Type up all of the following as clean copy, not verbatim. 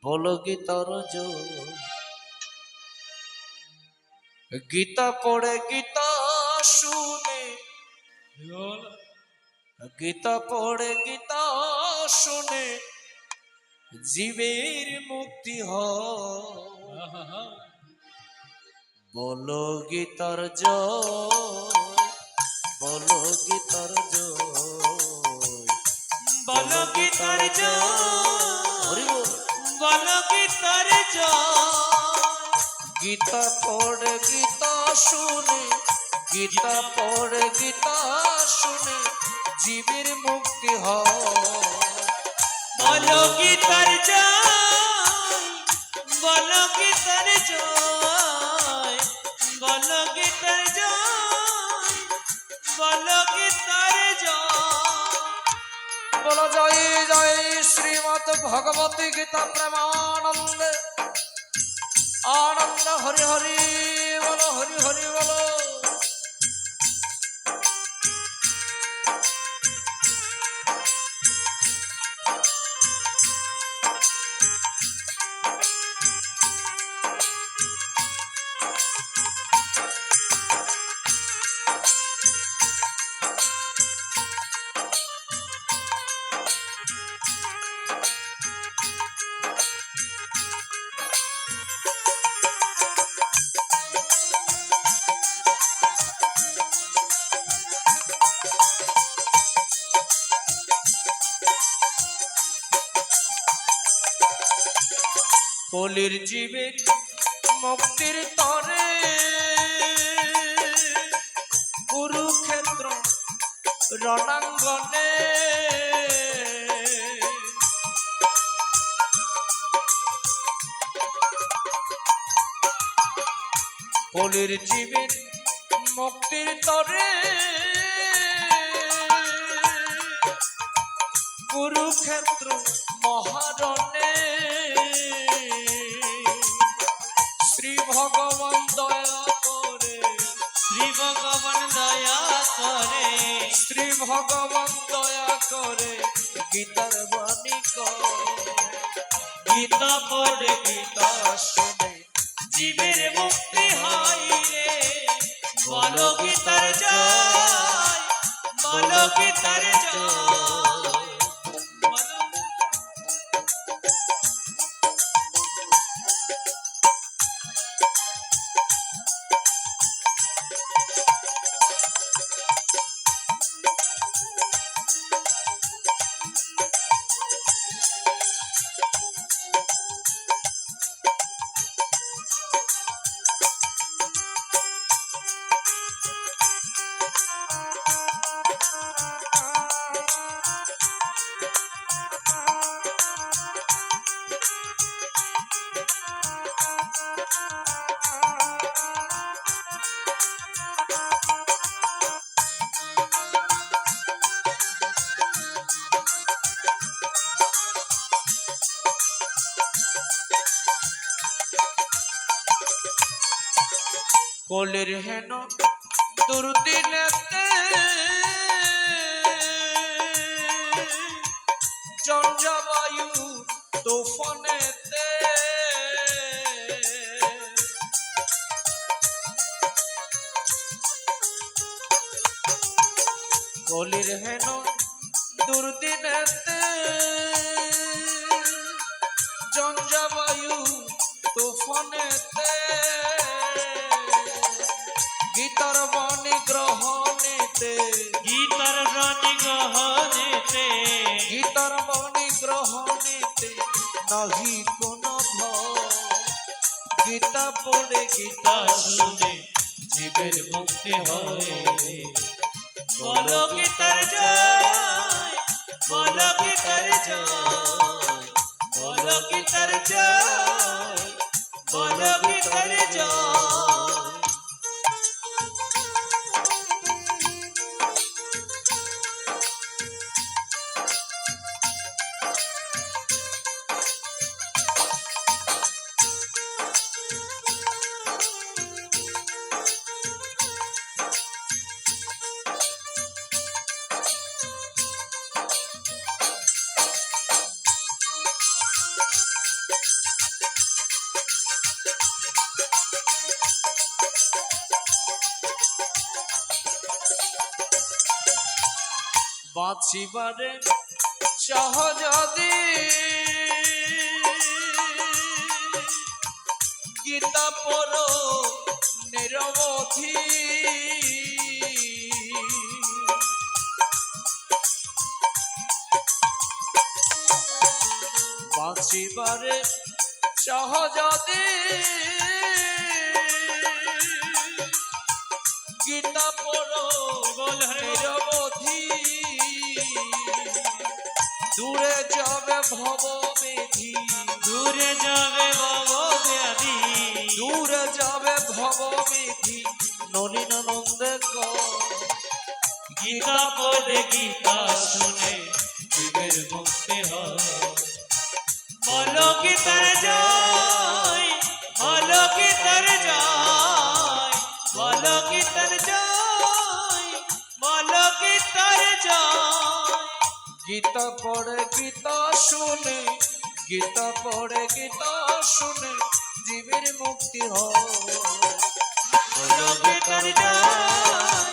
বলো গীতার জয়। গীতা পড়ে গীতা শুনে, গীতা পড়ে গীতা শুনে জীবের মুক্তি হয়। বলো গীতার জয়, বলো গীতার জয়, বলো গীতার জয়, বলো গীতার জয়। গীতা পড়ে গীতা শুনে, গীতা পড়ে গীতা শুনে জীবের মুক্তি হয়। বলো গীতার জয়, বলো গীতার জয়, বলো গীতার জয়, বলো গীতার জয়। বলো জয় জয় শ্রীমৎ ভগবতী গীতা প্রেমানন্দে আনন্দ হরি হরি বলো, হরি হরি বলো। কলির জীবের মুক্তির তরে কুরুক্ষেত্র রণাঙ্গনে কলির জীবের মুক্তির তরে কুরুক্ষেত্র মহারণে শ্রী ভগবান দয়া করে, শ্রী ভগবান দয়া করে, শ্রী ভগবান দয়া করে গীতার বাণী করে। গীতা পড়ে গীতা শুনে জীবের মুক্তি হয় রে। বলো গীতার জয়, বলো গীতার জয়, বলো। কলির হেন দুর্দিনেতে জঞ্জাবায়ু তুফানেতে কলির হেন দুর্দিনেতে জঞ্জাবায়ু তুফানেতে গীতার বাণী গ্রহণেতে, গীতার বাণী গ্রহণেতে, গীতার বাণী গ্রহণেতে নাহি কোনো ভয়। গীতা পড়ে গীতা শুনে জীবের মুক্তি হয় রে। বলো গীতার জয়, বলো গীতার জয়, বলো গীতার জয়, বলো গীতার জয়। বাঁচিবারে সহজদি গীতা পড়ো নিরবধি বাঁচিবারে সহজদি গীতা পড়ো বল হরে বল। নিরবধি দূরে যাবে ভবমেধি দূরে যাবে ভবব্যাধি দূরে যাবে ভবমেধি নলিন নন্দে গীতা পড়ে গীতা শুনে জীবের মুক্তি হয় বলো গীতার জয় বলো গীতার জয় বলো গীতার জয় বলো গীতার জয় গীতা পড়ে গীতা শুনে গীতা পড়ে গীতা শুনে জীবের মুক্তি হয় বলো গীতার জয়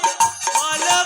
বলো